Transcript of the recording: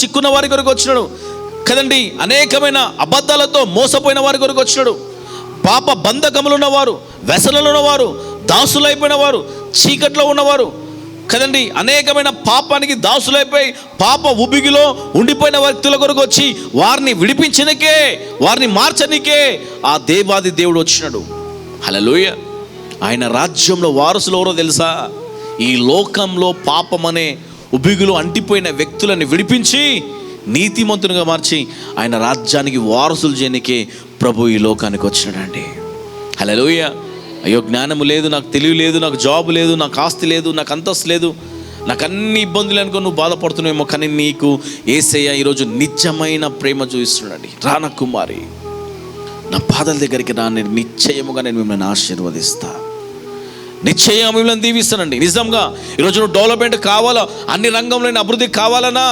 చిక్కున్న వారి కొరకు వచ్చినాడు కదండి. అనేకమైన అబద్ధాలతో మోసపోయిన వారి కొరకు వచ్చినాడు. పాప బంధకములు ఉన్నవారు, వ్యసనలు ఉన్నవారు, దాసులైపోయిన వారు, చీకట్లో ఉన్నవారు కదండి, అనేకమైన పాపానికి దాసులైపోయి పాప ఉబిగిలో ఉండిపోయిన వ్యక్తుల కొరకు వచ్చి వారిని విడిపించనికే, వారిని మార్చనికే ఆ దేవాది దేవుడు వచ్చినాడు. హల్లెలూయా. ఆయన రాజ్యంలో వారసులు ఎవరో తెలుసా? ఈ లోకంలో పాపమనే ఉబిగులు అంటిపోయిన వ్యక్తులను విడిపించి నీతిమంతునిగా మార్చి ఆయన రాజ్యానికి వారసులు చేయనికే ప్రభు ఈ లోకానికి వచ్చినాడండి. హల్లెలూయా. అయ్యో జ్ఞానము లేదు, నాకు తెలివి లేదు, నాకు జాబ్ లేదు, నాకు ఆస్తి లేదు, నాకు అంతస్తు లేదు, నాకు అన్ని ఇబ్బందులు అనుకో నువ్వు బాధపడుతున్నావేమో, కానీ నీకు యేసయ్య ఈరోజు నిజమైన ప్రేమ చూపిస్తున్నాడండి. రాన కుమారి, నా పాదాల దగ్గరికి రా, నేను నిశ్చయముగా నేను మిమ్మల్ని ఆశీర్వదిస్తా, నిశ్చయంగా మిమ్మల్ని దీవిస్తానండి. నిజంగా ఈరోజు నువ్వు డెవలప్మెంట్ కావాలా, అన్ని రంగంలో అభివృద్ధి కావాలన్నా